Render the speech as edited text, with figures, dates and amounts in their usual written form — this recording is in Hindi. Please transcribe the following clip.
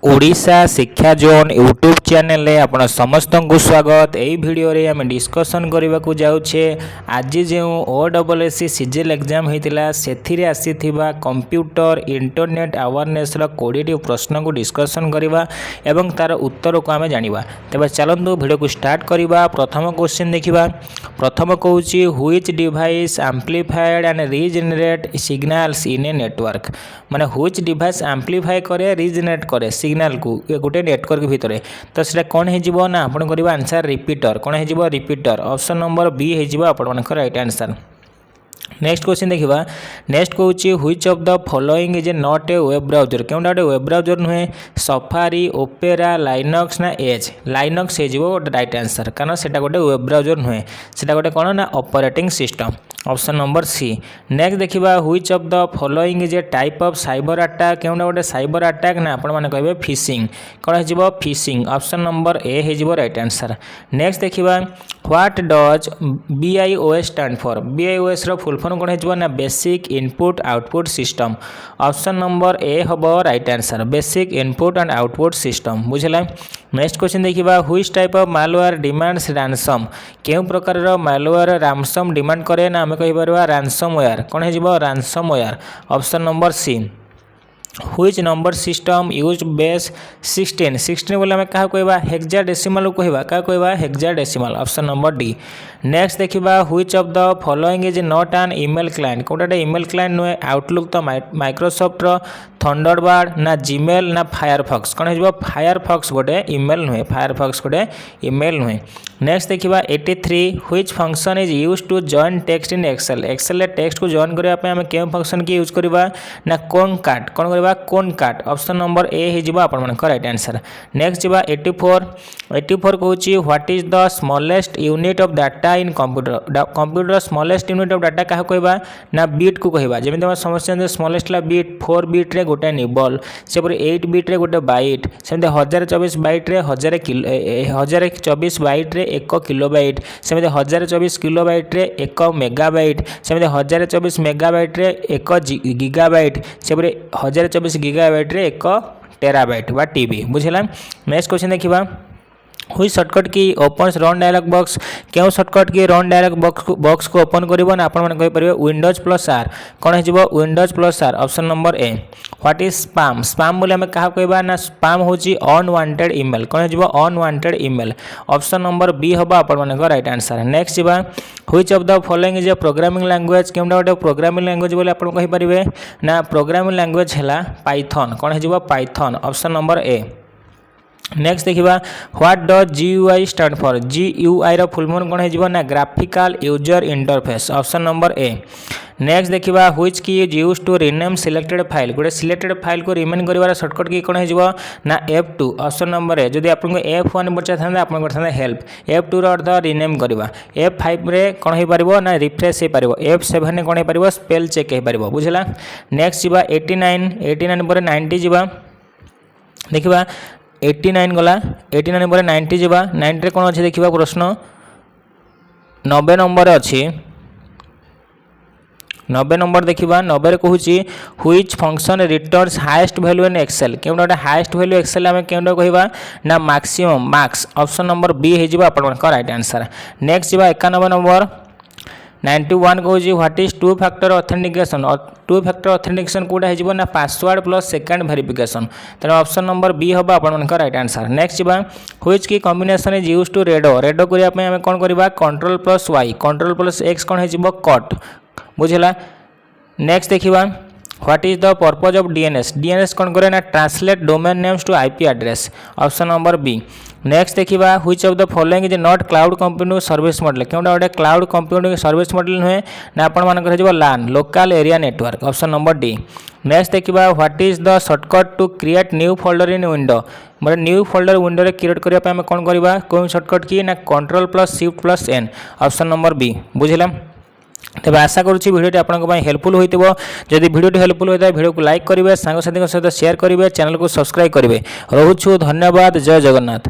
ओडिशा शिक्षा जोन यूट्यूब चैनल रे आपण समस्त को स्वागत। यही वीडियो रे आम डिस्कसन करने को जाऊे आज जो OSSC सीजीएल एग्जाम होता से आसीथिबा कंप्यूटर इंटरनेट अवेयरनेस 20 प्रश्न को डिस्कसन करवा एवं तार उत्तर को आम जाना। तेज चलतु वीडियो को स्टार्ट करवा। प्रथम क्वेश्चन देखा। प्रथम कहूँ which device amplified and regenerate signals in a network. माने व्हिच डिवाइस एम्प्लीफाई करे रीजेनरेट करे सिग्नल को गोटे नेटवर्क भितर। तो सीटा कौन हो ना आप आंसर रिपीटर। कौन हो रिपीटर। ऑप्शन नंबर बी हो आप राइट आंसर। नेक्स्ट क्वेश्चन देखा। नेक्स्ट कहूँ which of the following is not a web browser. क्यों गोटे वेब ब्राउजर नुहे सफारी ओपेरा लाइनक्स ना एज। लाइनक्स हो राइट आंसर कारण से गोटे वेब ब्राउजर नुहे से गोटे कौन ना operating system. Option number C. Next देखा which of the following is a type of cyber attack. क्यों गोटे साइबर अटैक ना आपण मैंने कहे फिशिंग। कौन हो फिशिंग। ऑप्शन नंबर ए हो राइट आंसर। नेक्स्ट देखा what does BIOS stand for. BIOS रो फुल फॉर्म कौन हो ना basic input output system. Option number A हम right answer basic input and output system. बुझला। नेक्स्ट क्वेश्चन देखा which type of malware demands ransom. केउ प्रकार मालवेयर रैंसम डिमांड करे ना आम कहीपर रैंसमवेयर। कौन हो ransomware. Option number C. Which number system use base 16 बोले आम क्या कहवा हेक्साडेसिमल कहवा क्या कहवा hexadecimal. Option number D. Next देखा which of the following is not an email client. गोटे ईमेल क्लाइंट नुहे आउटलुक तो माइक्रोसॉफ्ट थंडरबर्ड ना जीमेल ना फायरफॉक्स। कौन हो फायरफॉक्स गोटे ईमेल नुहे फायरफॉक्स गोटे ईमेल नुहे। नेक्स्ट देखा 83 which function is use to join text in Excel. Excel text को जॉइन करने आम क्यों फंक्शन की यूज करवा ना कॉनकाट। कौन करवा कॉनकाट। ऑप्शन नंबर ए हो आप राइट आंसर। नेक्स्ट जा 84 कहूँ what is the smallest unit of data in computer. Computer smallest unit of data क्या कहवा ना बिट को कहवा। जमी आम समझते स्मॉलेस्ट बिट 4 बिट रे गोटे निबल से 8 बिट रे गोटे बाइट सेमती 1024 बाइट रे 1024 बाइट रे 1 किलोबाइट सेमती 1024 किलोबाइट रे 1 मेगाबाइट सेमती 1024 मेगाबाइट रे 1 गीगाबाइट से 1024 गीगाबाइट रे 1 टेराबाइट बा टीबी। बुझला। नेक्स्ट क्वेश्चन देखा व्हिच शॉर्टकट की ओपन्स रन डायलॉग बॉक्स। क्यों शॉर्टकट की रन डायलॉग बॉक्स को ओपन करिवो ना आपण माने कहि परिबे विंडोज प्लस आर। कौन हो Windows plus R. Option number A. What is spam. Spam बोले हमें क्या कहवा ना स्पैम होची अनवांटेड ईमेल। कौन हो unwanted email. Option number B हम आपण राइट आंसर। नेक्स्ट जा which of the following is a programming language. क्यों गोटे प्रोग्रामिंग लैंग्वेज बोले आपण कहि परिबे ना प्रोग्रामिंग लैंग्वेज है पाइथन। कौन हो Python. Option number A. Next देखा what does GUI stand for. GUI रो फुल फॉर्म कौन हो ना graphical user interface. Option number A. Next देखा which key is use to rename selected file. गोटे सिलेक्टेड फाइल को रिमेन कर शॉर्टकट की कौन हो ना F2। Option number A. जदि आपको F1 पचार था आप हेल्प F2 अर्थ रिनेम करवा। F5 रे कौन हो पार ना रिफ्रेश हो पार। F7 रे कौन हो पार स्पेल चेक हो पार। बुझला। नेक्स्ट जा 89 पर 90 जा देखा 89 गला 89 पर 90 जा 90 रे कौन अच्छे देखा प्रश्न 90 नंबर अच्छी 90 नंबर देखा 90 कहूँ which function returns highest value in Excel. क्यों गोटे हाईएस्ट वैल्यू एक्सेल आम क्यों कहवा ना maximum marks. Option number B हो राइट आंसर। नेक्स्ट जा 91 नंबर 91 कहूँ what is two factor authentication. Two factor authentication कौटा हो ना पासवर्ड प्लस सेकेंड वेरिफिकेशन। तेनाली ऑप्शन नंबर बी हम आप राइट आंसर। नेक्स्ट जा which key combination is use to redo. Redo करने आम कौन करवा control plus Y control plus X कौन हो कट। बुझला। नेक्स्ट देखा what is the purpose of DNS। DNS कौन करे ना translate domain names to IP address. Option number B. Next देखा which of the following is not cloud computing service model. क्यों गोटे क्लाउड कंप्यूटिंग सर्विस मॉडल नुहे ना आपण LAN local area network. Option number D. Next देखा what is the shortcut to create new folder in window. मतलब न्यू फोल्डर विंडो रे क्रिएट करने आम कौन करवा कौन शॉर्टकट की ना control plus shift plus N। Option number B. बुझला। तेज आशा करुँची भिडियोटी आपंक हेल्पफुल होइतिबो। जदि भिडियोटी हेल्पफुल होता है भिडियो को लाइक करेंगे सांग साथी सहित शेयर करेंगे चैनल को सब्सक्राइब करेंगे। रोचु धन्यवाद। जय जगन्नाथ।